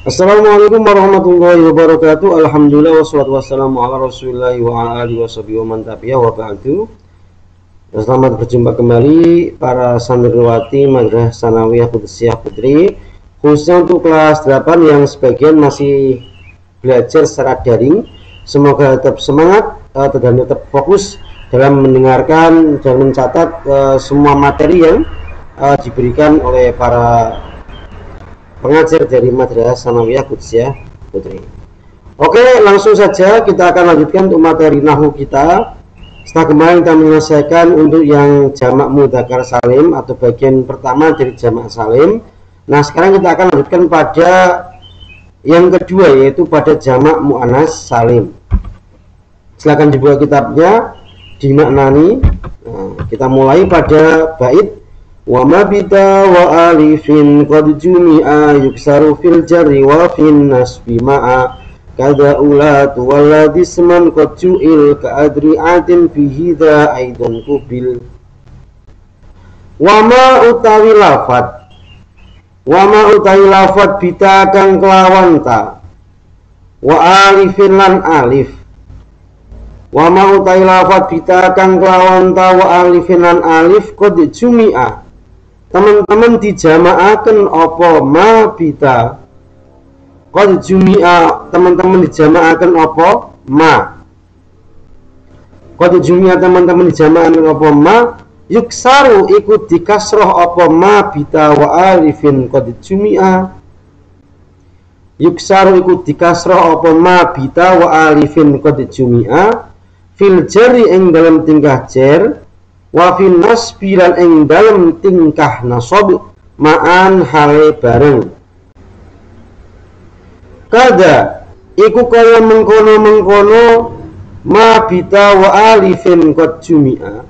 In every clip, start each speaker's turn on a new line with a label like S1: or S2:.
S1: Assalamualaikum warahmatullahi wabarakatuh. Alhamdulillah wassalatu wassalamu ala Rasulillah wa ala alihi washabihi wa man tabi'ah wa ba'du. Selamat berjumpa kembali para santriwati Madrasah Tsanawiyah Qudsiyah Putri, khususnya untuk kelas 8 yang sebagian masih belajar secara daring. Semoga tetap semangat dan tetap fokus dalam mendengarkan dan mencatat semua materi yang diberikan oleh para pengajar dari Madrasah Tsanawiyah Qudsiyah Putri. Oke, langsung saja kita akan lanjutkan untuk materi nahwu kita. Setelah kemarin kita menyelesaikan untuk yang jamak mudzakkar salim atau bagian pertama dari jamak salim. Nah, sekarang kita akan lanjutkan pada yang kedua, yaitu pada jamak muannas salim. Silakan dibuka kitabnya, dimaknani. Nah, kita mulai pada bait wa ma bita wa alifin qad jumi'a yuksaru fil jarri wa fin nasbi ma'a kada ulatu waladisman qad ju'il ka adri'atin fihi dha aidun kubil. Wa ma utawi lafat bita kang kelawan ta wa alifin lan alif. Wa ma utawi lafat bita kang kelawan ta wa alifin lan alif qad jumi'a, teman-teman dijama'aken apa ma bita. Qad jumi'a, teman-teman dijama'aken apa ma. Qad jumi'a, teman-teman dijama'aken apa ma. Yuksaru, ikut dikasroh apa ma bita wa alifin qad jumi'a. Yuksaru, ikut dikasroh apa ma bita wa alifin qad jumi'a. Fil jari ing dalam tingkah jer, wa fin nasbi lan ing dalem tingkah nasab ma'an hale bareng. Kada iku kaya mengkono-mengkono ma bita wa alifin qad jumi'a.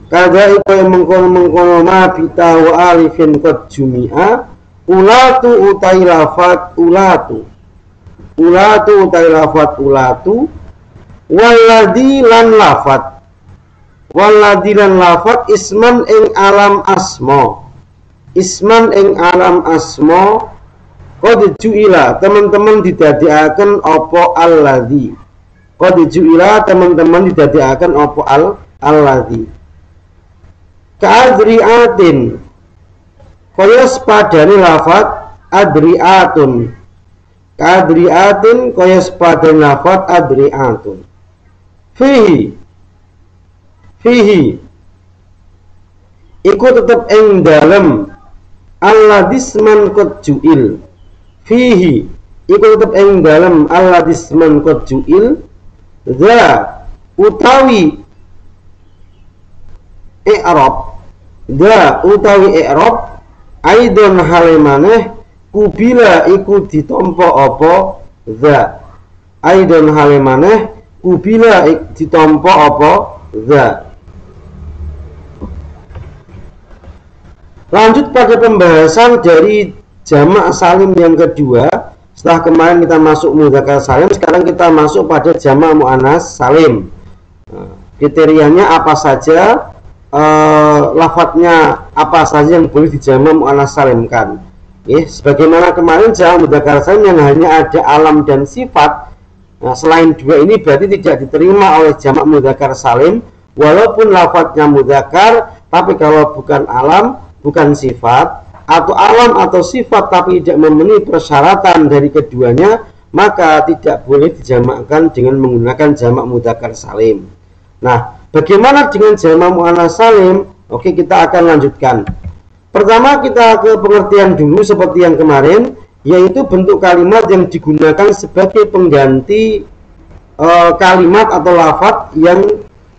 S1: Kada iku kaya mengkono-mengkono ma bita wa alifin qad jumi'a. Ulatu utai lafat ulatu. Ulatu utai lafat ulatu. Waladi lan lafat. Waladilan lafat isman ing alam asmo. Isman ing alam asmo. Qad ju'ila, teman-teman didadiaken opo alladhi. Qad ju'ila, teman-teman didadiaken opo alladhi. Ka'adri'atin, kaya sepadani lafat adri'atun. Ka'adri'atin, kaya sepadani lafat adri'atun. Fihi iku tetep ing dalem alladisman qad ju'il. Fihi iku tetep ing dalem alladisman qad ju'il. Za utawi i'rab. Za utawi i'rab aidon halemaneh kubila iku ditampa apa za. Aidon halemaneh kubila ditampa apa za. Lanjut pada pembahasan dari jamak salim yang kedua. Setelah kemarin kita masuk mudzakkar salim, sekarang kita masuk pada jamak muannas salim. Kriterianya apa saja, lafadznya apa saja yang boleh dijamak muannas salimkan. Sebagaimana kemarin jamak mudzakkar salim yang hanya ada alam dan sifat. Nah, selain dua ini berarti tidak diterima oleh jamak mudzakkar salim, walaupun lafadznya mudzakkar, tapi kalau bukan alam, bukan sifat, atau alam atau sifat tapi tidak memenuhi persyaratan dari keduanya, maka tidak boleh dijamakkan dengan menggunakan jamak mudzakkar salim. Nah, bagaimana dengan jamak muannas salim? Oke, kita akan lanjutkan. Pertama, kita ke pengertian dulu seperti yang kemarin, yaitu bentuk kalimat yang digunakan sebagai pengganti kalimat atau lafadz yang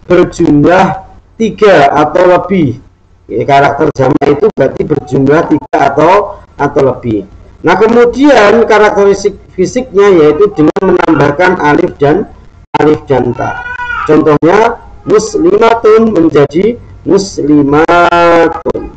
S1: berjumlah 3 atau lebih. Karakter jamak itu berarti berjumlah 3 atau lebih. Nah, kemudian karakteristik fisiknya yaitu dengan menambahkan alif dan ta. Contohnya muslimatun menjadi muslimatun.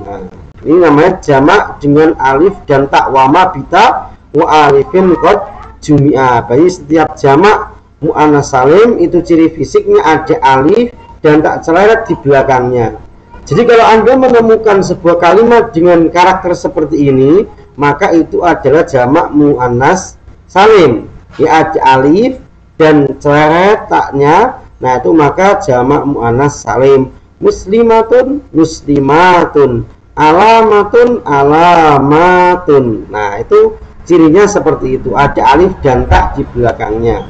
S1: Nah, ini namanya jamak dengan alif dan ta. Wa ma bita wa alifin qad jumi'a. Jadi setiap jamak muannas salim itu ciri fisiknya ada alif dan tak celeret di belakangnya. Jadi kalau Anda menemukan sebuah kalimat dengan karakter seperti ini, maka itu adalah jamak muannas salim. Ya, ada alif dan ceret taknya, nah itu maka jamak muannas salim. Muslimatun muslimatun, alamatun alamatun. Nah itu cirinya seperti itu, ada alif dan tak di belakangnya.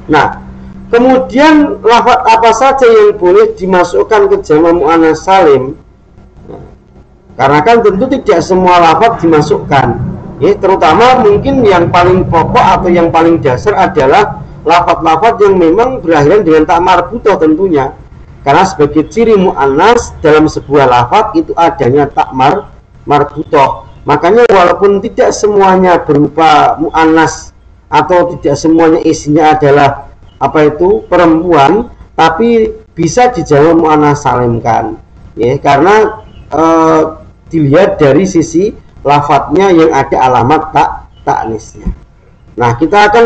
S1: Nah kemudian lafaz apa saja yang boleh dimasukkan ke jamak muannas salim? Karena kan tentu tidak semua lafaz dimasukkan, ya, terutama mungkin yang paling pokok atau yang paling dasar adalah lafaz-lafaz yang memang berakhiran dengan tak marbutoh tentunya. Karena sebagai ciri mu'annas dalam sebuah lafaz itu adanya tak marbutoh. Makanya walaupun tidak semuanya berupa mu'annas atau tidak semuanya isinya adalah apa itu perempuan, tapi bisa dijamak mu'annas salimkan, ya, karena dilihat dari sisi lafadznya yang ada alamat taknisnya. Nah kita akan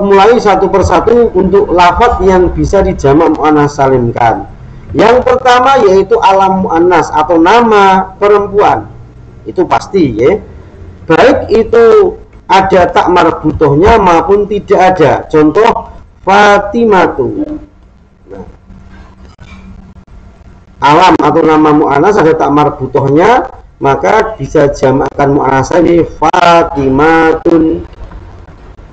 S1: mulai satu persatu untuk lafadz yang bisa dijamak muannas salimkan. Yang pertama yaitu alam muannas atau nama perempuan, itu pasti, ya, baik itu ada tak marbutohnya maupun tidak ada. Contoh Fatimatu, nah, alam atau nama muannas ada tak marbutohnya, maka bisa jamakkan muannas ini Fatimatun.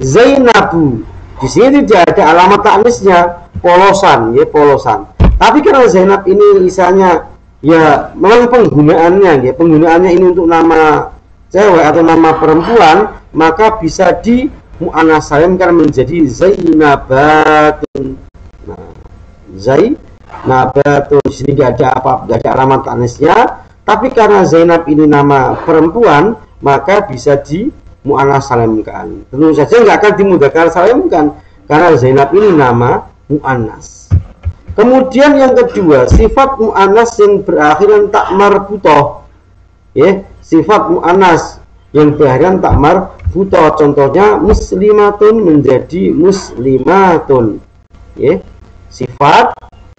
S1: Zainabu, di sini tidak ada alamat taknisnya, polosan, ya, polosan. Tapi karena Zainab ini misalnya ya memang penggunaannya, ya, penggunaannya ini untuk nama cewek atau nama perempuan, maka bisa di muannas salimkan menjadi Zainabatun. Nah, Zainabatun, di sini nggak ada apa, nggak ada alamat taknisnya. Tapi karena Zainab ini nama perempuan, maka bisa di muannas salimkan. Tentu saja nggak akan dimudzakkar salimkan karena Zainab ini nama muannas. Kemudian yang kedua, sifat muannas yang berakhiran tak marbutoh, ya, sifat muannas yang berakhiran tak marbutoh, contohnya muslimatun menjadi muslimatun, ya, sifat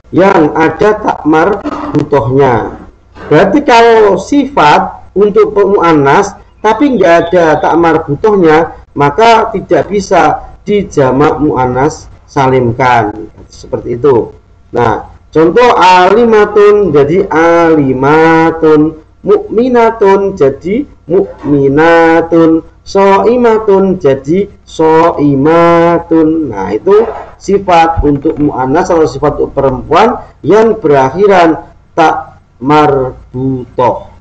S1: yang ada tak marbutohnya. Berarti kalau sifat untuk muannas tapi nggak ada tak marbutohnya, maka tidak bisa dijamak muannas salimkan, seperti itu. Nah, contoh alimatun jadi alimatun, mukminatun jadi mukminatun, soimatun jadi soimatun. Nah, itu sifat untuk muannas atau sifat untuk perempuan yang berakhiran tak marbutoh.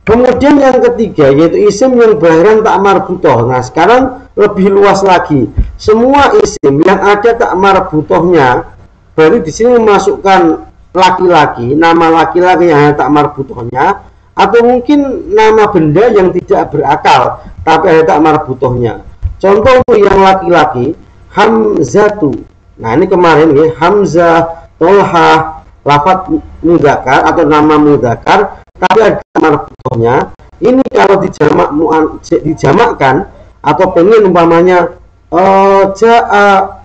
S1: Kemudian yang ketiga yaitu isim yang berakhiran tak marbutoh. Nah sekarang lebih luas lagi. Semua isim yang ada tak marbutohnya, berarti di sini memasukkan laki-laki, nama laki-laki yang ada tak marbutohnya, atau mungkin nama benda yang tidak berakal tapi ada tak marbutohnya. Contoh yang laki-laki, Hamzatu. Nah ini kemarin, ya, Hamzah, Tolha, lafadz mudzakkar atau nama mudzakkar tapi ada marbutohnya. Ini kalau dijamakkan atau pengen umpamanya ja'a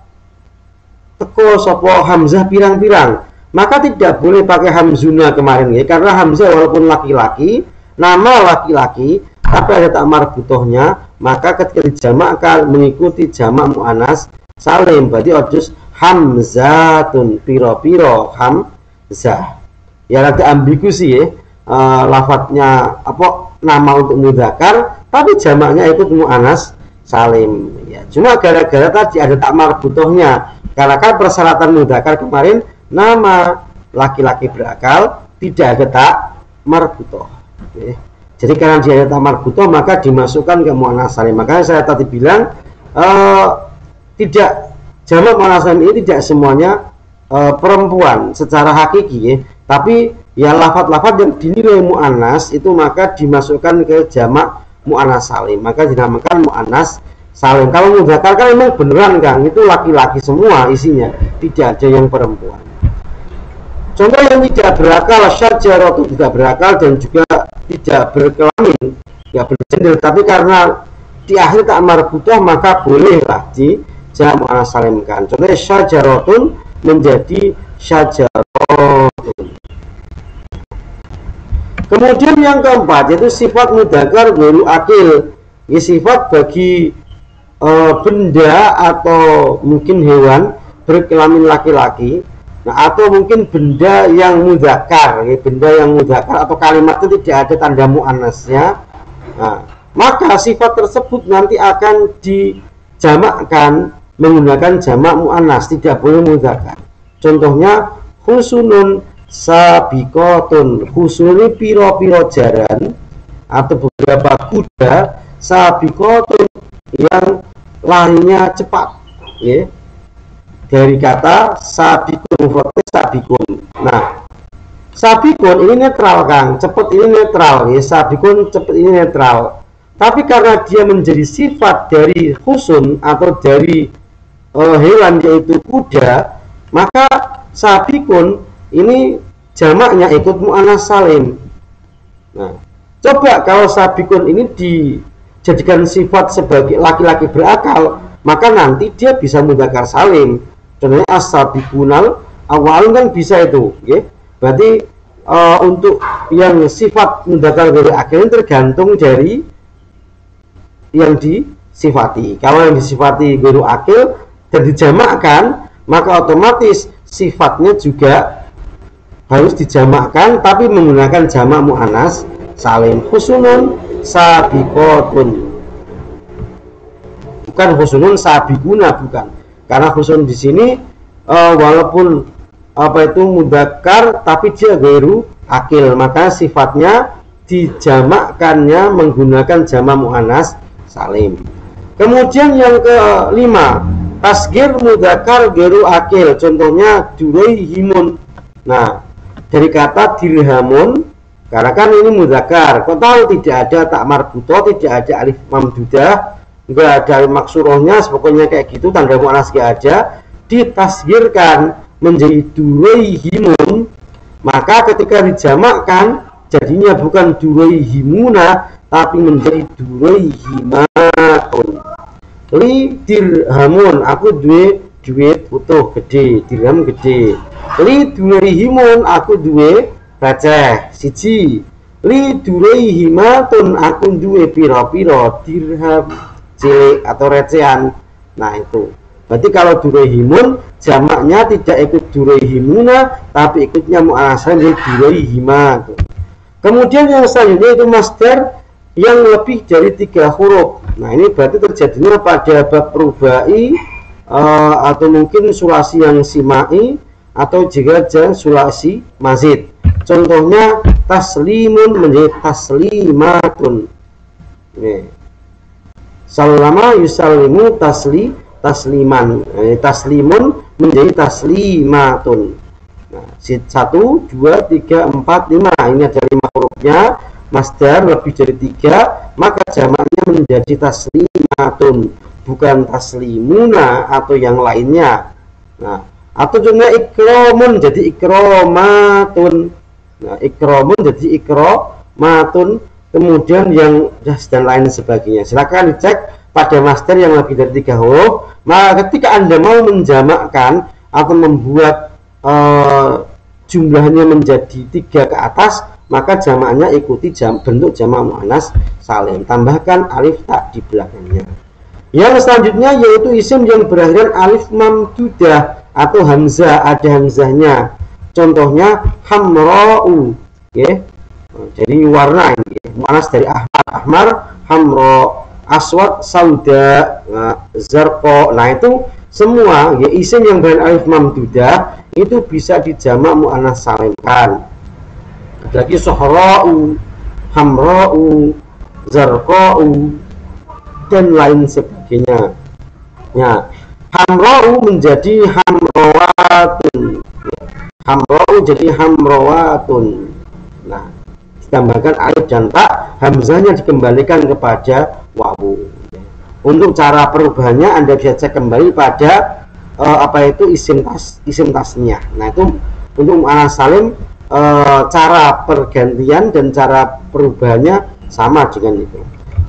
S1: teko sopo Hamzah pirang-pirang, maka tidak boleh pakai Hamzuna kemarin, ya, karena Hamzah walaupun laki-laki, nama laki-laki tapi ada tak marbutohnya, maka ketika dijamakkan mengikuti jamak muannas salim, berarti ojus Hamzatun, piro-piro Hamzah. Ya ada ambigu sih, ya, lafadznya apa nama untuk mudzakkar tapi jamaknya ikut muannas salim, ya. Cuma gara-gara tadi ada tak marbutohnya, karena kan persyaratan mudzakkar kemarin nama laki-laki berakal tidak ada tak marbutoh, ya. Jadi karena dia ada tak marbutoh maka dimasukkan ke muannas salim. Makanya saya tadi bilang tidak, jamak muannas salim ini tidak semuanya perempuan secara hakiki, ya. Tapi ya lafadz-lafadz yang dinilai muannas itu maka dimasukkan ke jamak muannas salim, maka dinamakan muannas salim. Kalau mudzakkar kan memang beneran kan itu laki-laki semua isinya, tidak ada yang perempuan. Contoh yang tidak berakal, syajaratu tidak berakal dan juga tidak berkelamin, ya bergender, tapi karena di akhir tak marbutoh maka bolehlah di jamak muannas salimkan. Contohnya syajaratun menjadi syajaratun. Kemudian yang keempat yaitu sifat mudzakkar ghairu akil. Ini sifat bagi benda atau mungkin hewan berkelamin laki-laki, nah atau mungkin benda yang mudzakkar, ya, benda yang mudzakkar atau kalimat itu tidak ada tanda muannasnya. Nah, maka sifat tersebut nanti akan dijamakkan menggunakan jamak muannas, tidak boleh mudzakkar. Contohnya husunun sabiqatun. Husun ini piro-piro jaran atau beberapa kuda, sabiqatun yang larinya cepat, ya. Dari kata sabiqun, mufradnya sabiqun. Nah, sabiqun ini netral, Kang. Cepat ini netral, ya. Sabiqun cepat ini netral. Tapi karena dia menjadi sifat dari husun atau dari hewan yaitu kuda, maka sabiqun ini jamaknya ikut muannas salim. Nah, coba kalau sabiqun ini dijadikan sifat sebagai laki-laki berakal, maka nanti dia bisa mudzakkar salim. Contohnya as-sabiqunal awalun kan bisa itu, ya. Berarti untuk yang sifat mudzakkar ghairu akil tergantung dari yang disifati. Kalau yang disifati ghairu akil dan dijamakkan, maka otomatis sifatnya juga harus dijamakkan tapi menggunakan jamak muannas salim. Husunun sabiqatun, bukan husunun sabiquna, bukan. Karena husun di sini walaupun apa itu mudzakkar tapi dia ghairu akil, maka sifatnya dijamakkannya menggunakan jamak muannas salim. Kemudian yang kelima, tasghir mudzakkar ghairu akil. Contohnya duraihimun. Nah, dari kata dirhamun, karena kan ini mudzakkar, kok tahu tidak ada tak marbutoh, tidak ada alif mamdudah, enggak ada alif maksurohnya, pokoknya kayak gitu, tanda muannas enggak ada, ditasghirkan menjadi duraihimun. Maka ketika dijamakkan jadinya bukan duraihimuna tapi menjadi duraihimatun. Li dirhamun, aku duit utuh gede, dirham gede. Li duraihimun, aku duwe receh siji. Li duraihimatun, aku duwe piro-piro dirham cilik atau recehan. Nah itu berarti kalau duraihimun jamaknya tidak ikut duraihimuna tapi ikutnya muannats jadi duraihimatun. Kemudian yang selanjutnya itu masdar yang lebih dari 3 huruf. Nah ini berarti terjadinya pada bab rubai atau mungkin sulasi yang simai atau jika sulasi mazid. Contohnya taslimun menjadi taslimatun. Salama yusallimu tasliman. Taslimun menjadi taslimatun. Nah, 1, 2, 3, 4, 5. Ini ada 5 hurufnya. Masdar lebih dari 3, maka jamaknya menjadi taslimatun, bukan taslimuna atau yang lainnya. Nah, atau juga ikromun jadi ikromatun. Nah, ikromun jadi ikromatun. Kemudian yang dan lain sebagainya. Silakan dicek pada masdar yang lebih dari 3 huruf. Maka ketika Anda mau menjamakkan atau membuat jumlahnya menjadi 3 ke atas, maka jamaknya ikuti bentuk jamak muannas salim, tambahkan alif tak di belakangnya. Yang selanjutnya yaitu isim yang berakhiran alif mamdudah atau hamzah, ada hamzahnya. Contohnya hamra'u, ya. Jadi warna ini muannas dari ahmar, hamra, aswad, sauda, zarqa. Nah itu semua ya isim yang berakhiran alif mamdudah itu bisa dijamak muannas salimkan. Lagi sohra'u, hamra'u, zarqa'u dan lain sebagainya. Ya, hamra'u menjadi hamrawatun, hamra'u jadi hamrawatun. Nah, ditambahkan alif dan ta, hamzahnya dikembalikan kepada wawu. Untuk cara perubahannya Anda bisa cek kembali pada apa itu isim tasniyah. Nah itu untuk muannas salim cara pergantian dan cara perubahannya sama dengan itu.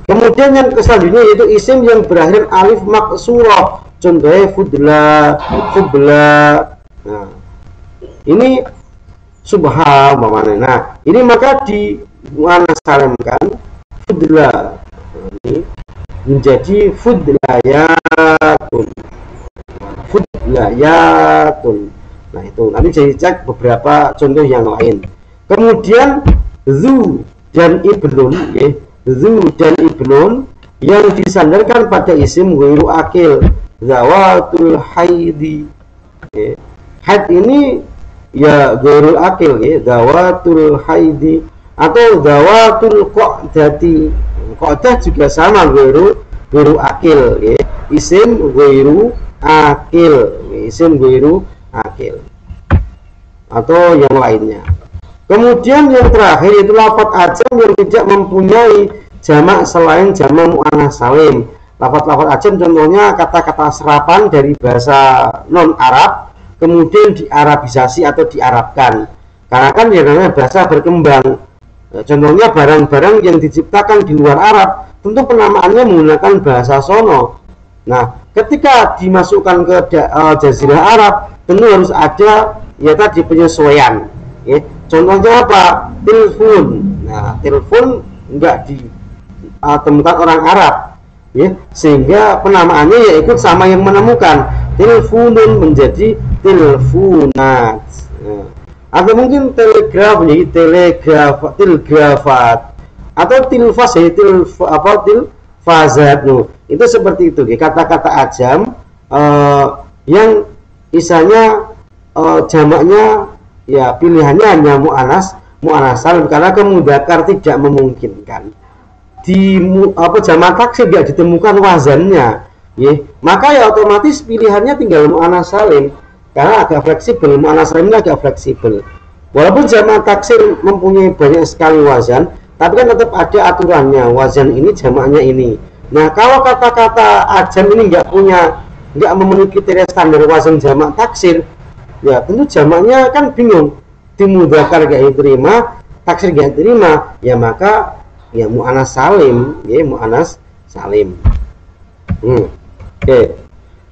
S1: Kemudian yang selanjutnya yaitu isim yang berakhir alif maksurah. Contohnya fudla, fubla. Nah, ini subha umpamanya. Nah, ini maka muannas salim kan, fudla ini menjadi fudlayatun. Fudlayatun. Nah itu nanti saya cek beberapa contoh yang lain. Kemudian zu dan ibnun, ya, zu dan ibnun yang disandarkan pada isim ghairu akil, zawatul haidi. Ya. Haid ini ya ghairu akil, ya, zawatul haidi atau zawatul qa'dati. Qa'dah juga sama ghairu akil, ya. Isim ghairu akil, isim ghairu akil atau yang lainnya. Kemudian yang terakhir itu lafadz ajam yang tidak mempunyai jamak selain jamak muannas salim. Lafadz ajam contohnya kata-kata serapan dari bahasa non Arab kemudian diarabisasi atau diarabkan. Karena kan yang namanya bahasa berkembang. Contohnya barang-barang yang diciptakan di luar Arab tentu penamaannya menggunakan bahasa sono. Nah, ketika dimasukkan ke Jazirah Arab tentu harus ada ya tadi penyesuaian. Ya. Contohnya apa? Telepon. Nah, telepon enggak ditemukan orang Arab, ya, sehingga penamaannya ya ikut sama yang menemukan. Telefonun menjadi telefonat. Nah, atau mungkin telegraf menjadi telegrafat atau tilfas jadi tilfazat. Itu seperti itu. Kata-kata ajam yang misalnya jamaknya ya pilihannya hanya muannas salim karena kemudzakkar tidak memungkinkan. Di jamak taksir tidak ditemukan wazannya, ya, maka ya otomatis pilihannya tinggal muannas salim karena agak fleksibel. Muannas salim agak fleksibel. Walaupun jamak taksir mempunyai banyak sekali wazan, tapi kan tetap ada aturannya. Wazan ini jamaknya ini. Nah, kalau kata-kata ajam ini nggak memenuhi kriteria standar wazan jamak taksir, ya tentu jamaknya kan bingung. Dimudzakkar gak diterima, taksir gak diterima, ya maka ya muannas salim, ya muannas salim. Oke.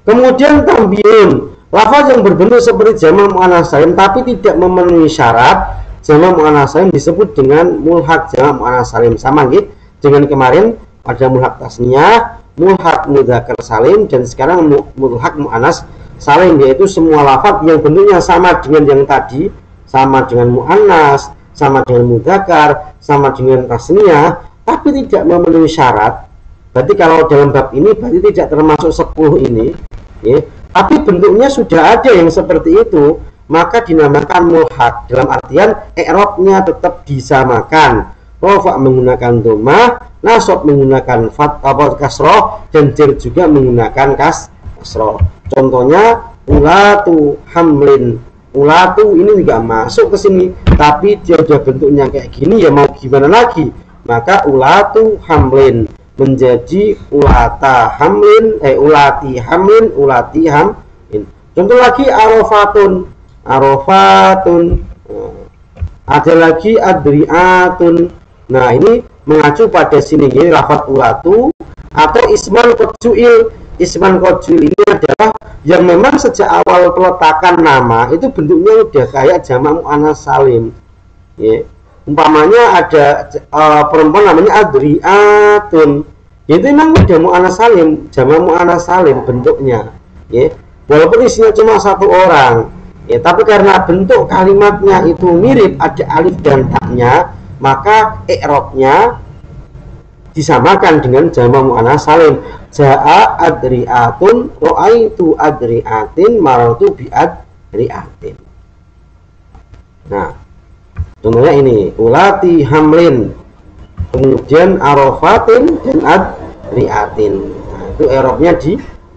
S1: Kemudian tambiyun, lafaz yang berbentuk seperti jamak muannas salim tapi tidak memenuhi syarat jamak muannas salim disebut dengan mulhaq jamak muannas salim. Sama gitu dengan kemarin ada mulhaq tasniyah, mulhaq mudzakkar salim, dan sekarang mulhaq muannas salim, yaitu semua lafaz yang bentuknya sama dengan yang tadi, sama dengan muannas, sama dengan mudzakkar, sama dengan tasniyah, tapi tidak memenuhi syarat. Berarti kalau dalam bab ini berarti tidak termasuk 10 ini, ya. Tapi bentuknya sudah ada yang seperti itu, maka dinamakan mulhaq. Dalam artian i'rabnya tetap disamakan. Rafa menggunakan dhammah, nasab menggunakan kasroh, dan jar juga menggunakan kasroh. Contohnya ulatu hamlin. Ulatu ini juga masuk ke sini, tapi dia udah bentuknya kayak gini, ya mau gimana lagi? Maka ulatu hamlin menjadi ulata hamlin, ulati hamlin, ulati hamlin. Contoh lagi arofatun, arofatun. Ada lagi adriatun. Nah, ini mengacu pada sini, ini lafadz ulatu atau isman qadjuil. Isman qadjuil ini adalah yang memang sejak awal peletakan nama itu bentuknya udah kayak jamak muannas salim, ya. Umpamanya ada perempuan namanya adriatun, itu memang udah muannas salim, jamak muannas salim bentuknya, ya. Walaupun isinya cuma satu orang, ya, tapi karena bentuk kalimatnya itu mirip, ada alif dan taknya, maka i'rabnya disamakan dengan jamak muannas salim. Ja'a adri'atun, ra'aitu adri'atin, marartu bi adri'atin. Nah, contohnya ini ulati hamlin, kemudian arofatin dan adri'atin. Nah, itu i'rabnya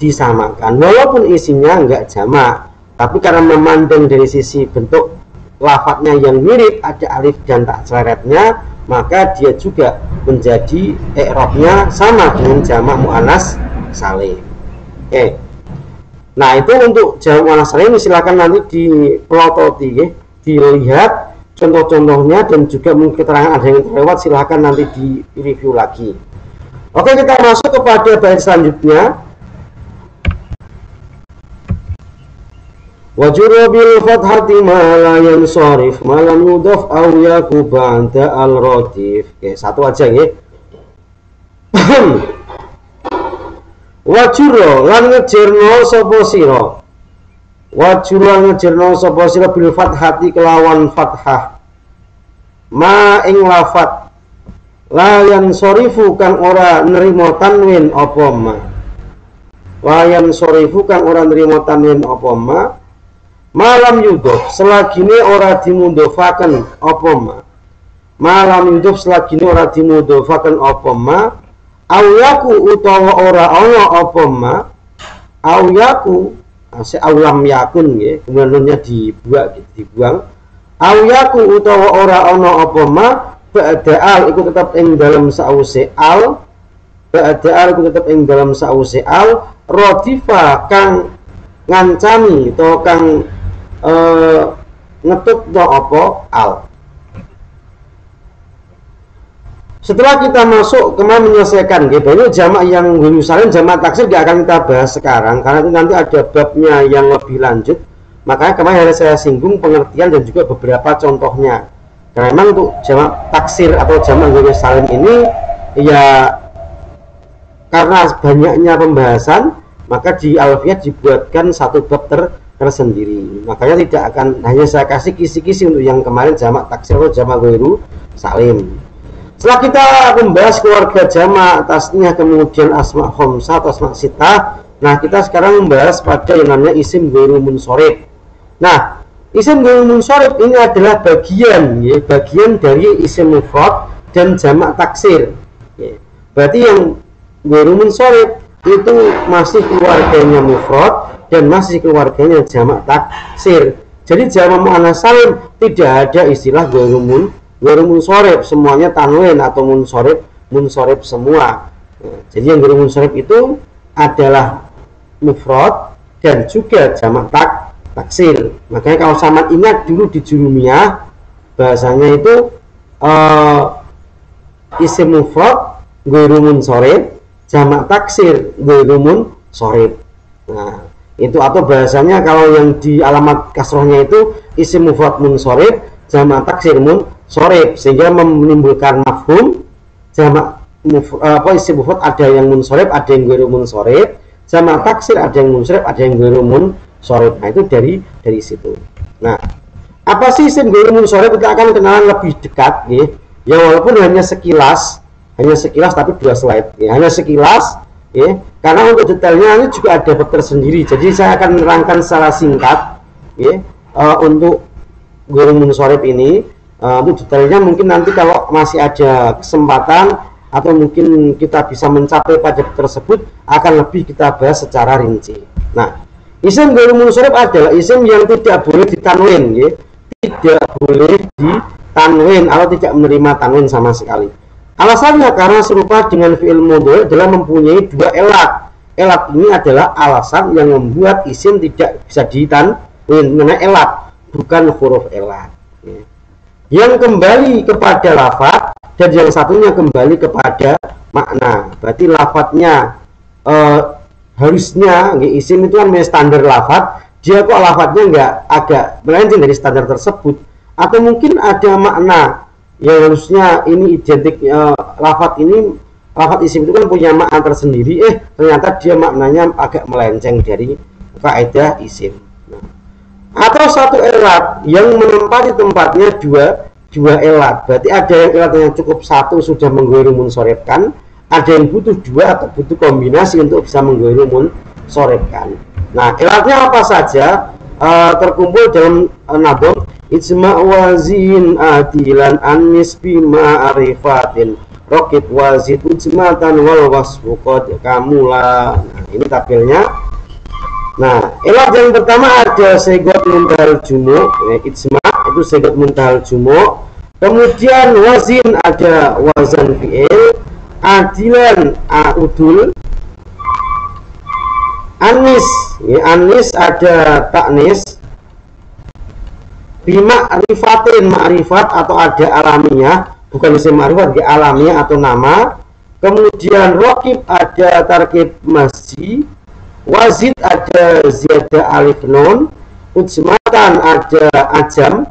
S1: disamakan walaupun isinya enggak jamak, tapi karena memandang dari sisi bentuk lafadznya yang mirip, ada alif dan tak seletnya, maka dia juga menjadi i'rabnya sama dengan jamak muannas salim. Oke. Nah, itu untuk jamak muannas salim, silakan nanti dipelototi, ya. Dilihat contoh-contohnya dan juga mungkin keterangan ada yang terlewat, silakan nanti di review lagi. Oke, kita masuk kepada bait selanjutnya. Wajura bil fathati ma la yansharif ma lam yudhaf aw yaku ba'da al radif. Oke, satu aja nggih. Wajura lan ngejerno sapa sira. Wajura lan ngejerno sapa sira bil fathati kelawan fathah. Ma ing lafat la yansarifu kang ora nerima tanwin apa ma. La yansarifu kang ora nerima tanwin apa ma. Malam yudhof selagine ora dimudhofaken apa ma. Malam yudhof selagine ora dimudhofaken apa ma. Awyaku utawa ora ana apa ma. Awyaku aulam yakun nggih, kemudian dibuang. Awyaku utawa ora ana apa ma. Ba'da'al iku tetep ing dalam sause al. Ba'da'al iku tetep ing dalam sause al. Rodifa kang ngancani to kang ngetut to apa al. Setelah kita masuk kemarin menyelesaikan gitu, ini jamak yang salim, jamak taksir gak akan kita bahas sekarang karena itu nanti ada babnya yang lebih lanjut. Makanya kemarin harus saya singgung pengertian dan juga beberapa contohnya. Karena memang untuk jamak taksir atau jamak salim ini ya karena banyaknya pembahasan, maka di Alfiyah dibuatkan satu bab tersendiri. Makanya tidak akan hanya saya kasih kisi-kisi untuk yang kemarin jamak taksir atau jamak ghairu salim. Setelah kita membahas keluarga jamak, tasniyah, kemudian asma khamsah atau asma sitah, nah kita sekarang membahas pada yang namanya isim ghairu munsharif. Nah, isim ghairu munsharif ini adalah bagian ya, bagian dari isim mufrad dan jamak taksir. Ya. Berarti yang ghairu munsharif itu masih keluarganya mufrad dan masih keluarganya jamak taksir. Jadi jamak muannats salim tidak ada istilah ghairu munsharif, semuanya tanwin atau munsharif semua. Jadi yang ghairu munsharif itu adalah mufrad dan juga jamak taksir. Makanya kalau sama ingat dulu di jurumiyah bahasanya itu isim mufrad ghairu munsharif, jamak taksir ghairu munsharif. Nah, itu atau bahasanya kalau yang di alamat kasrohnya itu isim mufrad munsharif, jamak taksir munsharif, sehingga menimbulkan mafhum jamak isim mufrad ada yang munsharif, ada yang ghairu munsharif, jamak taksir ada yang munsharif, ada yang ghairu munsharif. Nah, itu dari situ. Nah, apa sih isim ghairu munsharif? Kita akan kenalan lebih dekat nih. Ya walaupun hanya sekilas tapi 2 slide ya, hanya sekilas ya. Karena untuk detailnya ini juga ada bab tersendiri. Jadi saya akan menerangkan secara singkat ya, untuk ghairu munsharif ini. Untuk detailnya mungkin nanti kalau masih ada kesempatan atau mungkin kita bisa mencapai pada tersebut akan lebih kita bahas secara rinci. Nah, isim ghairu munsharif adalah isim yang tidak boleh ditanwin ya. Tidak boleh ditanwin atau tidak menerima tanwin sama sekali. Alasannya karena serupa dengan fi'il mudhari adalah mempunyai 2 elat. Elat ini adalah alasan yang membuat isim tidak bisa ditanwin, namanya elat, bukan huruf elat. Ya. Yang kembali kepada lafadz dan yang satunya kembali kepada makna. Berarti lafadznya harusnya isim itu kan standar lafadz, dia kok lafadznya nggak agak melenceng dari standar tersebut, atau mungkin ada makna yang harusnya ini identik lafadz isim itu kan punya makna tersendiri, ternyata dia maknanya agak melenceng dari kaidah isim. Nah, atau satu elat yang menempati tempatnya dua elat, berarti ada yang elatnya cukup satu sudah mengghairu munsharifkan, ada yang butuh 2 atau butuh kombinasi untuk bisa mengghairu munsharifkan. Nah, elatnya apa saja? Terkumpul dalam nadhum ijma' wazin adilan anis bima arifatin rokit wazid ujmatan wal wasfu qad kamula. Nah, ini tabelnya. Nah, elat yang pertama ada segot muntahal jumu, ijma' itu segot muntahal jumu. Kemudian wazin ada wazan fi'il, adilan udul, anis anis ada taknis, bima rifatin ma'rifat atau ada alamiah, bukan isim ma'rifat, alamiah atau nama. Kemudian rokib ada tarkib masjid, wazid ada ziyadah alif nun, ujmatan ada ajam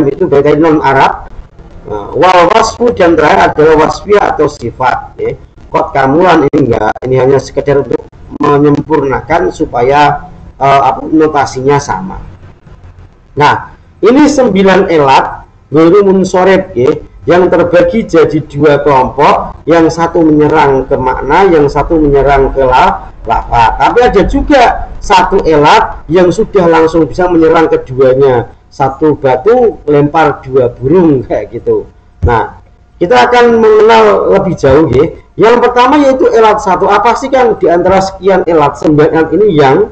S1: itu berarti non Arab. Wal wasfu dan terakhir adalah wasfiyah atau sifat. Kot kamulan ini enggak, ini hanya sekedar untuk menyempurnakan supaya notasinya sama. Nah, ini 9 elat ghairu munsorib yang terbagi jadi 2 kelompok, yang satu menyerang ke makna, yang satu menyerang ke lafaz. Tapi ada juga satu elat yang sudah langsung bisa menyerang keduanya. Satu batu lempar 2 burung kayak gitu. Nah, kita akan mengenal lebih jauh Yang pertama yaitu elat 1. Apa sih kan di antara sekian elat 9 elat ini yang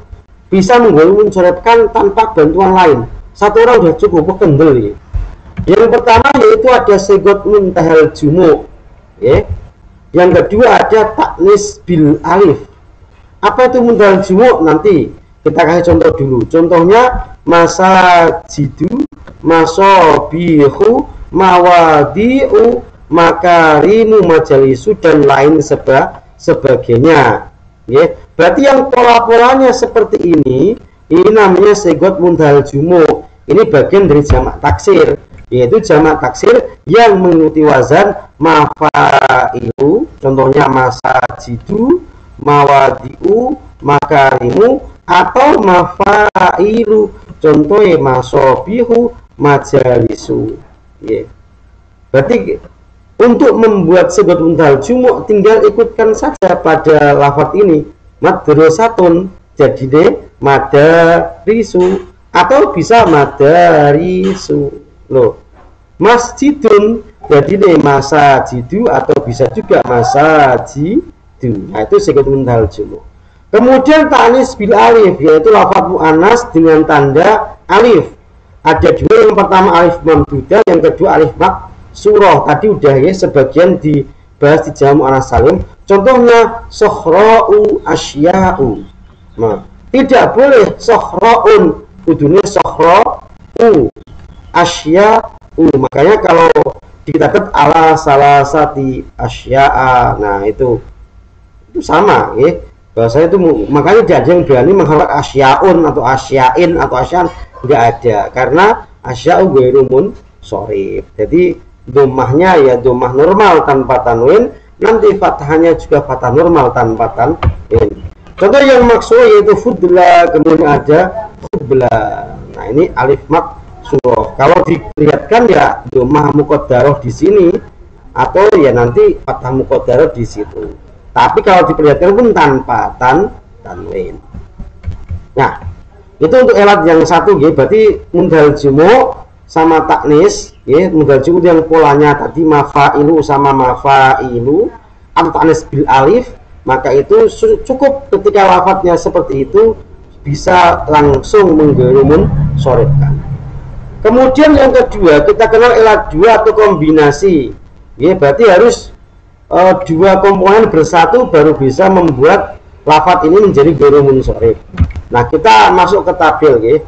S1: bisa mencorepkan tanpa bantuan lain? Satu orang sudah cukup kendel Yang pertama yaitu ada segot muntahal jumu. Yang kedua ada taknis bil alif. Apa itu muntahal jumu? Nanti kita kasih contoh dulu. Contohnya masajidu, masobihu, mawadi'u, makarimu, majalisu, dan lain sebagainya. Berarti yang pola-polanya seperti ini namanya segot mundhal jumu. Ini bagian dari jamak taksir, yaitu jamak taksir yang mengikuti wazan mafailu. Contohnya masajidu, mawadi'u, makarimu, atau mafailu. Contohnya masobihu, majalisu. Berarti untuk membuat segot mundhal jumu tinggal ikutkan saja pada lafaz ini madrasatun, jadi deh madarisu, atau bisa madarisu loh. Masjidun, jadi deh masajidu, atau bisa juga masajidu. Nah, itu segot mundhal jumu. Kemudian ta'nis bil alif, yaitu lafaz muannas dengan tanda alif. Ada 2, yang pertama alif mamdudah, yang kedua alif maksurah. Tadi udah sebagian dibahas di jamak muannas salim. Contohnya sokhra'u asya'u. Nah, tidak boleh sokhra'un, kudune sokhra'u asya'u. Makanya kalau dikatakan ala salasati asya'a, nah itu sama bahasa itu. Makanya tidak ada yang berani mengharap asyaun atau asyain atau asyan, tidak ada, karena asya'u ghairu munsorib. Jadi domahnya ya domah normal tanpa tanwin, nanti fathahnya juga fathah normal tanpa tanwin. Contoh yang maksud yaitu fudla, kemudian ada fudla. Nah, ini alif maksurah. Kalau dilihatkan ya domah muqaddarah di sini, atau ya nanti fathah muqaddarah di situ. Tapi kalau diperlihatkan pun tanpa tanwin. Nah, itu untuk elat yang satu berarti mundhal jumu sama taknis mundhal jumu yang polanya tadi mafailu sama mafailu atau taknis bil alif, maka itu cukup ketika lafadznya seperti itu bisa langsung menggerumun sorifkan. Kemudian yang kedua kita kenal elat 2 atau kombinasi. Berarti harus 2 komponen bersatu baru bisa membuat lafadz ini menjadi ghairu munsorib. Nah, kita masuk ke tabel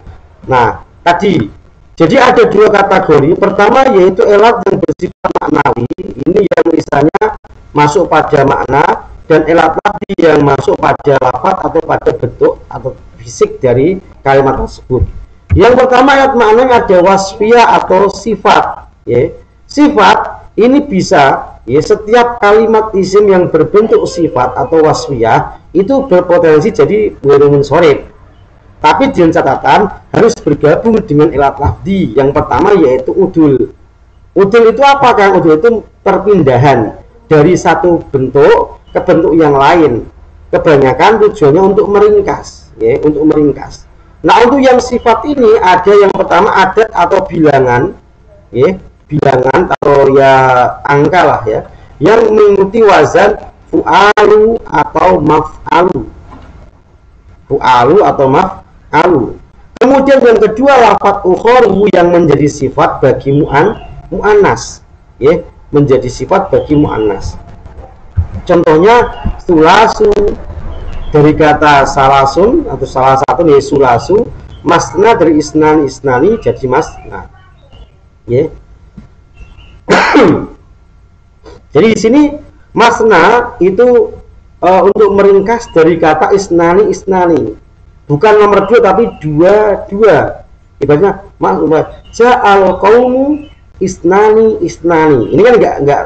S1: Nah, tadi jadi ada 2 kategori. Pertama yaitu elat yang bersifat maknawi. Ini yang misalnya masuk pada makna, dan elat tadi yang masuk pada lafadz atau pada bentuk atau fisik dari kalimat tersebut. Yang pertama elat makna ada wasfiyah atau sifat. Sifat ini bisa setiap kalimat isim yang berbentuk sifat atau wasfiyah itu berpotensi jadi ghairu munsorib. Tapi dengan catatan harus bergabung dengan elat lafzi. Yang pertama yaitu udul. Udul itu apa Kang? Udul itu perpindahan dari satu bentuk ke bentuk yang lain. Kebanyakan tujuannya untuk meringkas, untuk meringkas. Nah, untuk yang sifat ini ada yang pertama adat atau bilangan, bilangan atau ya angka lah yang mengikuti wazan fu'alu atau maf'alu. Fu'alu atau maf'alu. Kemudian yang kedua lafadz ukhoru yang menjadi sifat bagi mu'annas, menjadi sifat bagi mu'annas. Contohnya sulasu dari kata salasun atau salah satu sulasu, masna dari isnani jadi masna. Jadi di sini masna itu untuk meringkas dari kata isnani. bukan nomor 2 tapi 22. Ibaratnya ja'al qaumu isnani. Ini kan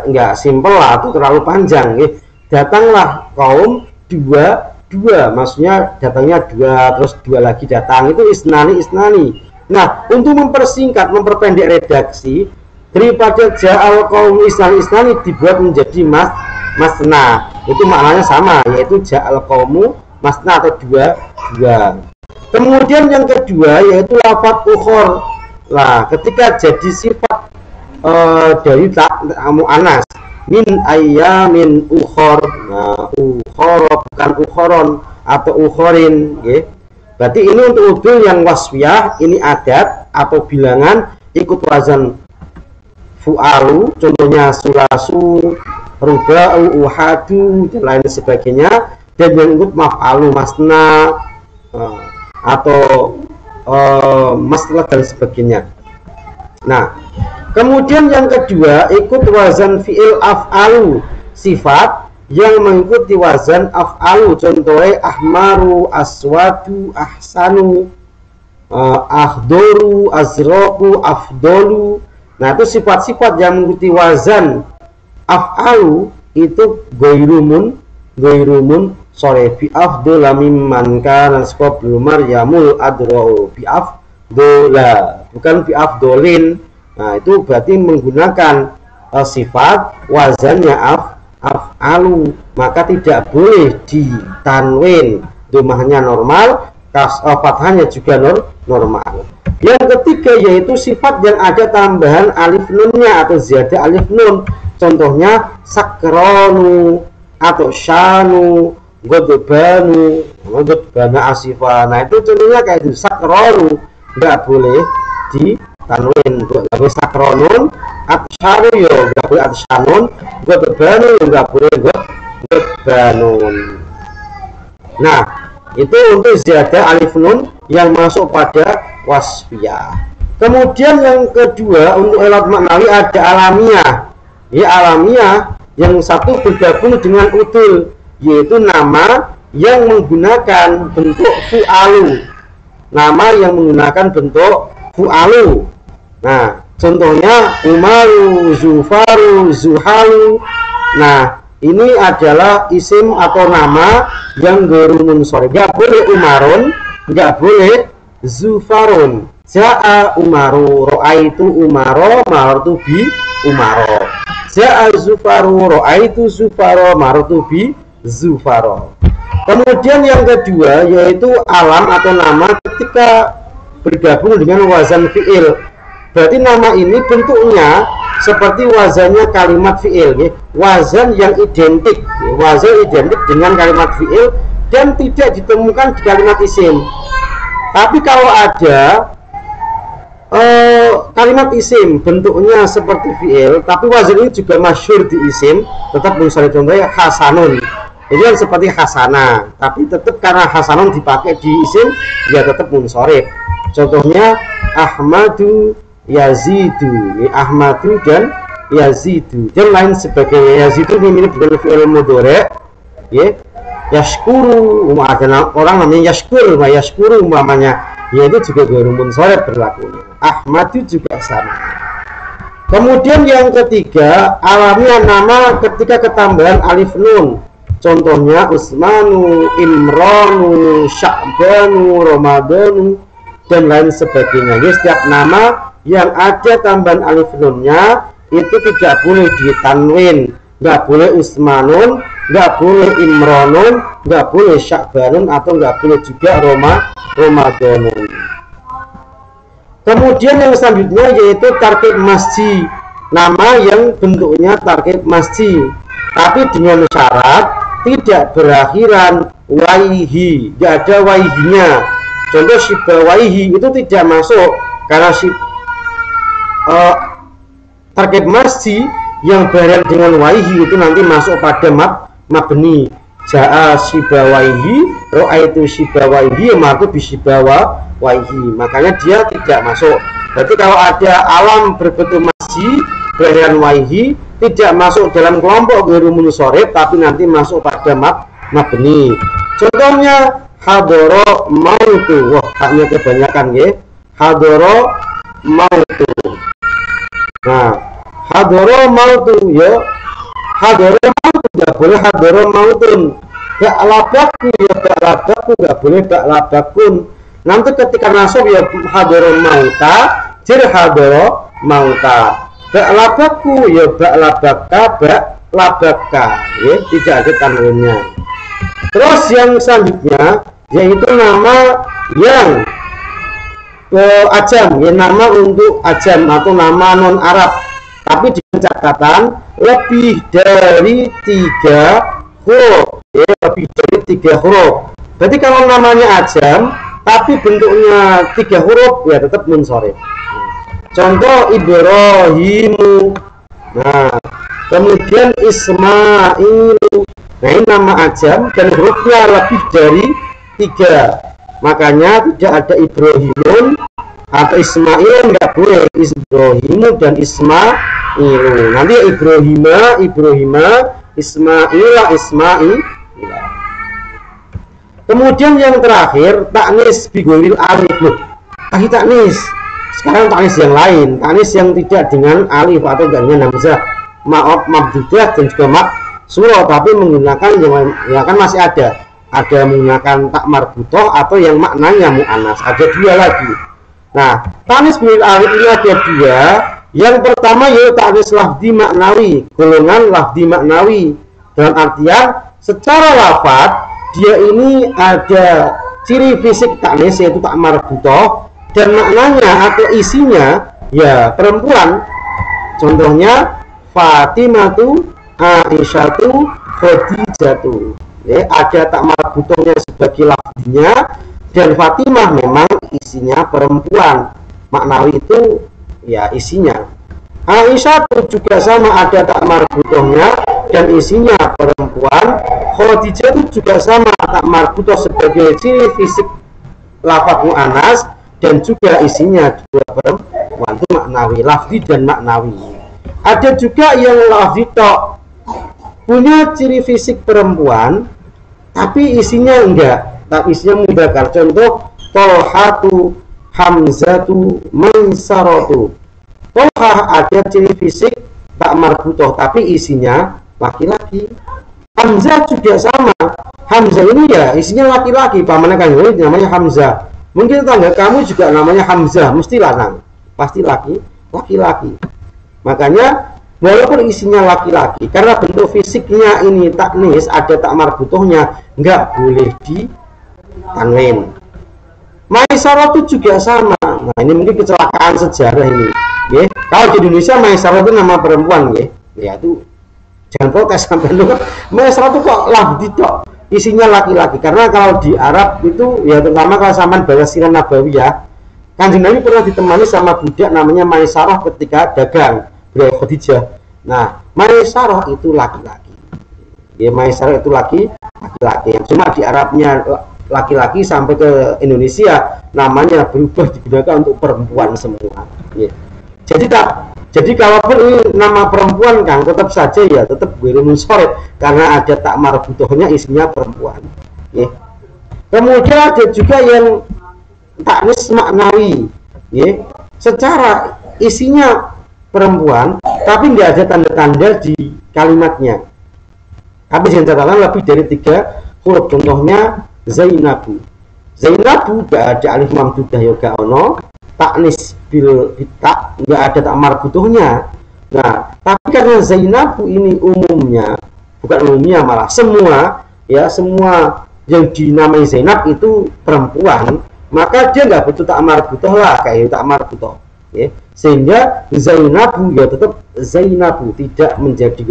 S1: enggak simpel lah, itu terlalu panjang ya. Datanglah kaum dua, maksudnya datangnya 2 terus 2 lagi datang, itu isnani. Nah, untuk mempersingkat, memperpendek redaksi, daripada ja'al qaum isnani dibuat menjadi masna. Itu maknanya sama, yaitu ja'al qaumu masna atau 2. Kemudian yang kedua yaitu lafadz ukhor. Nah, ketika jadi sifat dari mu'annas min ayyamin ukhor. Nah, ukhor bukan ukhoron atau ukhorin, ya. Berarti ini untuk udul yang wasfiyah, ini adat atau bilangan ikut wazan fu'alu, contohnya sulasu, ruba'u, uhadu, dan lain sebagainya. Dan yang ikut maf'alu, masna, atau maslah dan sebagainya. Nah, kemudian yang kedua ikut wazan fi'il af'alu, sifat yang mengikuti wazan af'alu, contohnya ahmaru, aswadu, ahsanu, ahdoru, azroku, afdolu. Nah, itu sifat-sifat yang mengikuti wazan af'alu itu goirumun sore bi afdola mimman kana qablu maryamul adra'u bi afdola, bukan bi afdolin. Nah, itu berarti menggunakan sifat wazannya af'alu, maka tidak boleh ditanwin, domahnya normal, fathahnya juga normal. Yang ketiga yaitu sifat yang ada tambahan alif nunnya atau ziyadah alif nun, contohnya sakronu atau syanu, godbanu asifa. Nah, itu contohnya kayak itu. Sakronu nggak boleh ditanwin, nggak boleh sakronun, atsyanu ya nggak boleh atsyanun, godbanu nggak boleh godbanun. Nah, itu untuk ziyadah alif nun yang masuk pada wasfiyah. Kemudian yang kedua untuk elat maknawi ada alamiah. Ya, alamiah yang satu bergabung dengan udul, yaitu nama yang menggunakan bentuk fu'alu. Nama yang menggunakan bentuk fu'alu. Nah, contohnya Umaru, Zufaru, Zuhalu. Nah, ini adalah isim atau nama yang ghairun munsharif. Enggak boleh Umarun, enggak boleh Zufarun. Ja'a Umaru, ra'aitu Umaro, marartu bi Umaro. Ja'a Zufaru, ra'aitu Zufaro, marartu bi Zufaro. Kemudian yang kedua yaitu alam atau nama ketika bergabung dengan wazan fi'il. Berarti nama ini bentuknya seperti wazannya kalimat fi'il, ya. Wazan yang identik, ya. Wazan identik dengan kalimat fi'il dan tidak ditemukan di kalimat isim. Tapi kalau ada kalimat isim bentuknya seperti fi'il tapi wazan ini juga masyhur di isim, tetap misalnya contohnya hasanun, ini kan seperti hasana, tapi tetap karena hasanun dipakai di isim ya tetap munsharif. Contohnya Ahmadu, Yazidu, Ahmadu dan Yazidu dan lain sebagainya. Yazidu ini bukan fi'il mudhari', ya. Yashkuru, ada orang namanya yashkur, yashkuru umpamanya, yaitu juga ghairun munsharif berlakunya. Ahmadu juga sama. Kemudian yang ketiga alamiah nama ketika ketambahan alif nun, contohnya Usmanu, Imranu, Sya'banu, Ramadanu dan lain sebagainya. Jadi setiap nama yang ada tambahan alif nunnya itu tidak boleh ditanwin, nggak boleh Usmanun, nggak boleh Imranun, nggak boleh Sya'banun, atau nggak boleh juga Ramadanun. Kemudian yang selanjutnya yaitu tarkib masji, nama yang bentuknya tarkib masji tapi dengan syarat tidak berakhiran waihi, tidak ada waihinya. Contoh Shibawaihi itu tidak masuk karena tarkib masji yang berakhir dengan waihi itu nanti masuk pada mabni. Ja'a Shibawaihi, ra'aitu Shibawaihi, maka Bishibawaihi, makanya dia tidak masuk. Berarti kalau ada alam berbentuk masji berakhir waihi tidak masuk dalam kelompok ghairun munsharif tapi nanti masuk pada mabni. Contohnya hadoro mautu. Wah, haknya kebanyakan nggih. Hadoro mautu. Nah, hadoro mautu ya. Hadoro mautu enggak boleh hadoro mautun. Ya labaku ya bak labaku, enggak boleh bak labakun. Nanti ketika nasab ya hadoro mauta, jir hadoro mauta. Bak labaku ya bak labaka, bak labaka ya, tidak ada tanwinnya. Terus yang selanjutnya yaitu nama yang ajam, ya nama untuk ajam atau nama non Arab, tapi dengan catatan lebih dari 3 huruf, ya, lebih dari 3 huruf. Berarti kalau namanya ajam tapi bentuknya 3 huruf ya tetap munsharif. Contoh Ibrahimu. Nah, kemudian Ismailu. Nah, ini nama ajam dan hurufnya lebih dari 3. Makanya tidak ada Ibrahimun atau Ismail, enggak boleh. Ibrahimu dan Ismailu. Nanti Ibrahima, Ismail. Kemudian yang terakhir taknis bigolil alif. Loh, tadi taknis. Sekarang taknis yang lain, taknis yang tidak dengan alif atau dengan hamzah, maaf mabdudah dan juga maksurah, tapi menggunakan yang kan masih ada menggunakan tak marbutoh atau yang maknanya mu'anas. Ada 2 lagi. Nah, taknis bil alif ini ada 2. Yang pertama yaitu taknis lafzi maknawi, golongan lafzi maknawi, dalam artian secara lafaz dia ini ada ciri fisik taknis yaitu tak marbutoh, dan maknanya atau isinya ya perempuan. Contohnya Fatimatu, Aisyatu, Khadijatu. Ya, ada tak marbutohnya sebagai lafzinya, dan Fatimah memang isinya perempuan. Maknawi itu ya isinya. Aisyah juga sama, ada tak marbutohnya dan isinya perempuan. Khadijah itu juga sama, tak marbutoh sebagai ciri fisik lafaz mu'anas dan juga isinya 2 perempuan. Itu maknawi, lafzi dan maknawi. Ada juga yang lafzi tok, punya ciri fisik perempuan tapi isinya enggak, tapi isinya mudzakkar. Contoh Tolhatu, Hamzatu, Maisaratu. Tolhah ada ciri fisik tak marbutoh tapi isinya laki-laki. Hamzah juga sama, Hamzah ini ya isinya laki-laki. Pamannya kan namanya Hamzah. Mungkin tetangga kamu juga namanya Hamzah, mesti lanang, pasti laki-laki. Makanya walaupun isinya laki-laki, karena bentuk fisiknya ini taknis, ada tak marbutohnya, nggak boleh ditanwin. Maisarah itu juga sama. Nah, ini mungkin kecelakaan sejarah ini. Ya. Kalau di Indonesia Maisarah itu nama perempuan, ya itu jangan protes sampai lu. Maisarah itu kok lafzi tok, isinya laki-laki. Karena kalau di Arab itu ya terutama kalau zaman balas Sirah Nabawiyah, Kanjeng Nabi pernah ditemani sama budak namanya Maisarah ketika dagang. Beliau Khadijah. Nah, Maisarah itu laki-laki. Ya, Maisarah itu laki-laki. Cuma di Arabnya laki-laki sampai ke Indonesia namanya berubah digunakan untuk perempuan semua. Ya. Jadi kalaupun ini nama perempuan kan tetap saja ya tetap ghairu munsharif karena ada tak marbutohnya isinya perempuan. Ya. Kemudian ada juga yang taknis maknawi. Ya. Secara isinya perempuan tapi nggak ada tanda-tanda di kalimatnya, tapi dengan catatan lebih dari 3 huruf. Contohnya Zainabu nggak ada alif mamdudah yoga ono, taknis bil tak nggak ada tak marbutohnya. Nah, tapi karena Zainabu ini umumnya malah semua yang dinamai Zainab itu perempuan, maka dia nggak butuh tak marbutoh lah, kayak tak marbutoh. Ya, sehingga Zainabu ya tetap Zainabu, tidak menjadi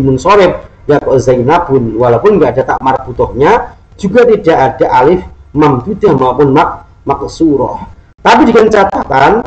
S1: munsharif ya kok Zainabun, walaupun nggak ada tak marbutohnya, juga tidak ada alif mamdudah maupun maksurah. Tapi dengan catatan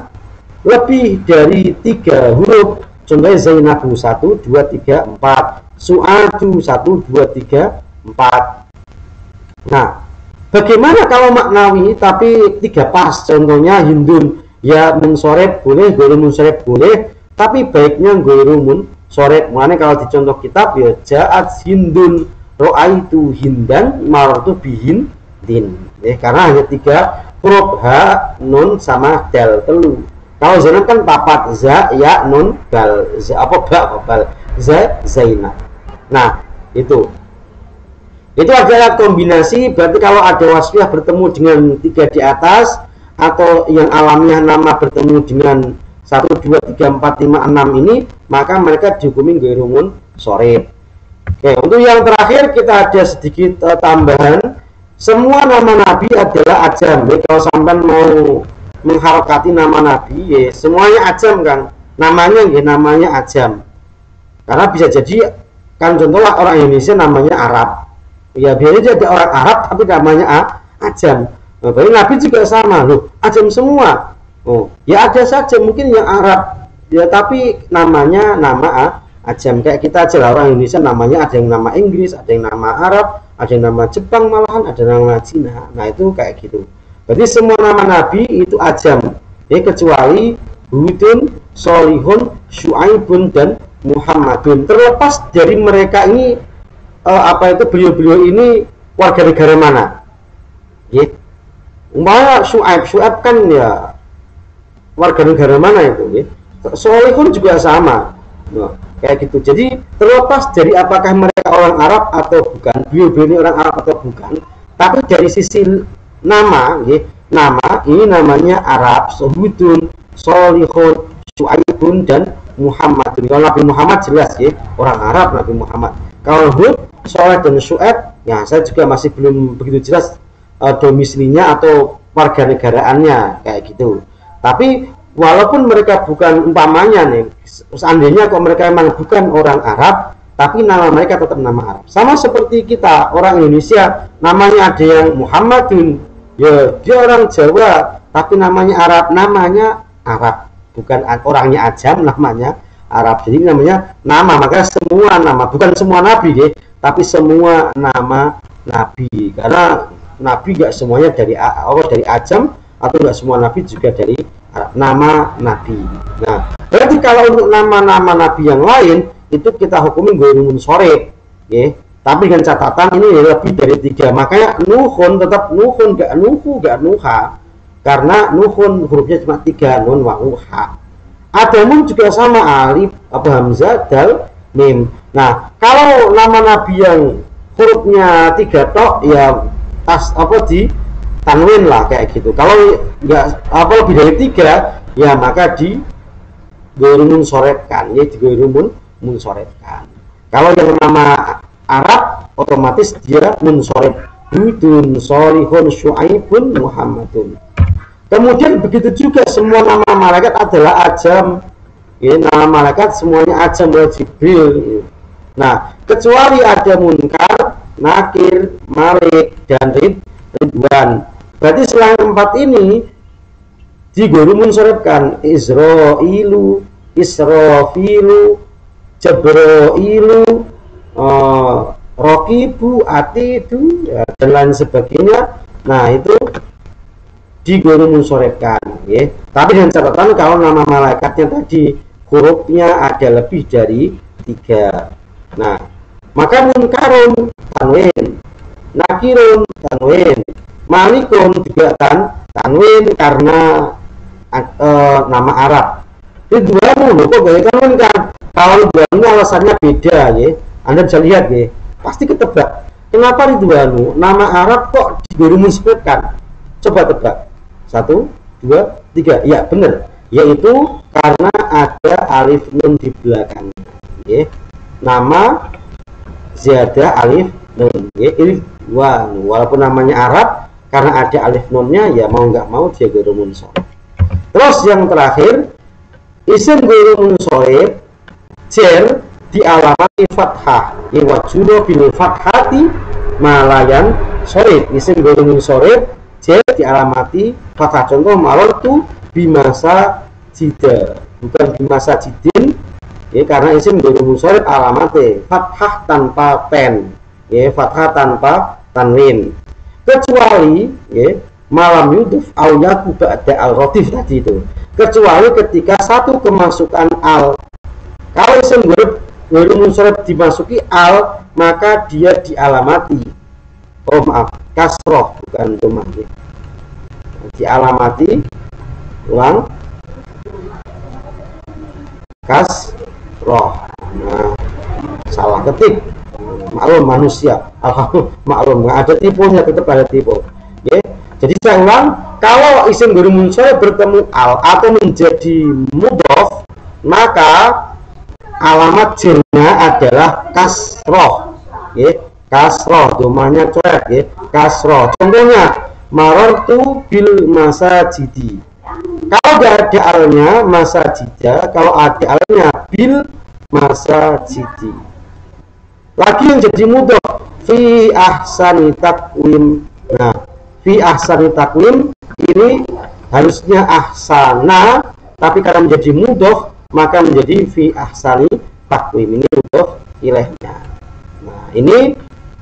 S1: lebih dari 3 huruf. Contohnya Zainabu 1, 2, 3, 4, Su'adu 1, 2, 3, 4. Nah, bagaimana kalau maknawi tapi 3 pas? Contohnya Hindun, ya munsharif boleh, ghairu munsharif boleh, tapi baiknya ghairu munsharif. Makanya kalau di contoh kitab ya ja'at Hindun ro'aitu hindan marartu bihin din. Karena hanya 3 huruf ha, nun sama dal telu. Kalau Zainab kan 4, za, ya, nun, bal, za, apa bal, za, Zainab. Nah, itu adalah kombinasi. Berarti kalau ada wasfiyah bertemu dengan 3 di atas, atau yang alamiah nama bertemu dengan 1, 2, 3, 4, 5, 6 ini, maka mereka dihukumi ghairu munsharif. Oke, untuk yang terakhir kita ada sedikit tambahan. Semua nama Nabi adalah ajam. Jadi kalau sampai mau mengharokati nama Nabi, semuanya ajam kan, namanya ajam. Karena bisa jadi kan contohnya orang Indonesia namanya Arab, ya biasanya jadi orang Arab tapi namanya ajam. Berarti Nabi juga sama, loh, ajam semua. Oh, ya ada saja mungkin yang Arab, ya tapi namanya nama ajam. Kayak kita aja lah, orang Indonesia namanya ada yang nama Inggris, ada yang nama Arab, ada yang nama Jepang, malahan ada yang nama Cina. Nah itu kayak gitu. Berarti semua nama Nabi itu ajam, kecuali Hudun, Solihun, Syuaibun, dan Muhammadun. Terlepas dari mereka ini beliau-beliau ini warga negara mana? Umpamanya Syuaib kan ya warga negara mana itu? Solihun juga sama. Nah, kayak gitu. Jadi terlepas dari apakah mereka orang Arab atau bukan, beliau-beliau ini orang Arab atau bukan, tapi dari sisi nama ini namanya Arab, Hudun, Solihun, Syuaibun, dan Muhammadun. Kalau Nabi Muhammad jelas orang Arab Nabi Muhammad. Kalau Hud, Soleh, dan Syuaib, ya saya juga masih belum begitu jelas domisilinya atau warga negaraannya kayak gitu. Tapi walaupun mereka bukan, umpamanya nih, seandainya kok mereka memang bukan orang Arab, tapi nama mereka tetap nama Arab. Sama seperti kita orang Indonesia, namanya ada yang Muhammadun, ya dia orang Jawa, tapi namanya Arab, namanya Arab, bukan orangnya ajam, namanya Arab. Jadi namanya nama, maka semua nama, bukan semua nabi tapi semua nama nabi, karena nabi gak semuanya dari ajam, atau gak semua nabi juga dari Arab, nama nabi. Nah, berarti kalau untuk nama-nama nabi yang lain itu kita hukumi ghairu munsharif, tapi dengan catatan ini lebih dari 3. Makanya Nuhun tetap Nuhun, gak Nuhu, gak Nuha, karena Nuhun hurufnya cuma 3, nun, wawu, ha. Adamun juga sama, alif, hamzah, dal, mim. Nah, kalau nama nabi yang hurufnya 3 tok, ya di tanwin lah kayak gitu. Kalau nggak lebih dari 3, ya maka di ghairu munsharifkan, di ghairu munsharifkan. Kalau yang nama Arab otomatis dia munsharif, Hudun, Solihun, Syuaibun, Muhammadun. Kemudian begitu juga semua nama malaikat adalah ajam. Nama malaikat semuanya ajam, Jibril. Nah, kecuali ada Munkar, Nakir, Malik, dan Ridwan. Berarti selain 4 ini di ghairu munsharifkan, Israilu, Israfilu, Jabrailu, Rokibu, Atidu, ya, dan lain sebagainya. Nah itu di ghairu munsharifkan, tapi dengan catatan kalau nama malaikatnya tadi hurufnya ada lebih dari 3. Nah, maka Munkarun tanwin, Nakirun tanwin, Malikun juga tanwin karena nama Arab. Ridwanu kok gak tanwin kan? Kalau Ridwanu alasannya beda, Anda bisa lihat, pasti ketebak. Kenapa Ridwanu nama Arab kok di ghairu munsharifkan? Coba tebak. 1, 2, 3. Ya benar, yaitu karena ada alif nun di belakang. Nama ziyadah alif nun, Ridwan. Walaupun namanya Arab, karena ada alif nunnya, ya mau nggak mau dia ghairu munsharif. Terus yang terakhir, isim ghairu munsharif jar dialamati fathah, wajuro bil fathati malayan sharif. Isim ghairu munsharif jar dialamati fathah. Contoh malartu bimasa jida, bukan bimasa jidin, karena isim ghairu munsharif alamate fathah tanpa pen, fathah tanpa tanwin, kecuali malam yuduf au yaku ba'da al-rotif tadi itu, kecuali ketika satu kemasukan al. Kalau isim ghairu ghairu munsharif dimasuki al, maka dia dialamati, oh maaf, kasroh bukan domah, dialamati, ulang, kasroh. Nah, salah ketik, maklum manusia, maklum nggak ada tipunya, tetap ada tipu. Ya, jadi saya ulang, kalau isim ghairu munsharif bertemu al atau menjadi mudhof, maka alamat jirnya adalah kasroh, ya, kasroh, domanya coret, ya, kasroh. Contohnya, marartu bil masajidi. Kalau tidak ada alnya masajida, kalau ada alnya bil masajidi. Lagi yang jadi mudhof, fi ahsani takwim. Nah, fi ahsani takwim ini harusnya ahsana, tapi karena menjadi mudhof maka menjadi fi ahsani takwim, ini mudhof ilaihnya. Nah, ini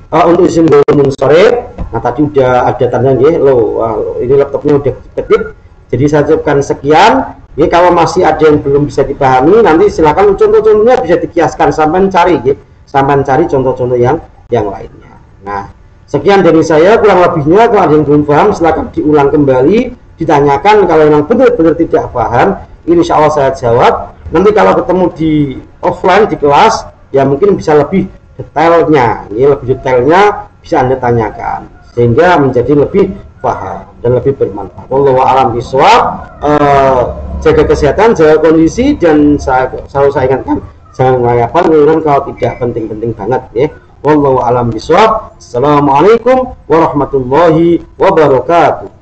S1: untuk isim ghairu munsharif. Nah, tadi udah ada tanda ya, ini laptopnya udah ketik. Jadi saya cukupkan sekian. Ini kalau masih ada yang belum bisa dipahami, nanti silakan contoh-contohnya bisa dikiaskan sampai cari ya. Sampai cari contoh-contoh yang lainnya. Nah, sekian dari saya, kurang lebihnya kalau ada yang belum paham silakan diulang kembali, ditanyakan. Kalau yang benar-benar tidak paham, insya Allah saya jawab. Nanti kalau ketemu di offline di kelas, ya mungkin bisa lebih detailnya. Ini lebih detailnya bisa Anda tanyakan sehingga menjadi lebih paham dan lebih bermanfaat. Wallahu a'lam bishawab. Jaga kesehatan, jaga kondisi, dan selalu saya ingatkan jangan melakukan keluaran kalau tidak penting-penting banget ya. Wallahu a'lam bishawab. Assalamualaikum warahmatullahi wabarakatuh.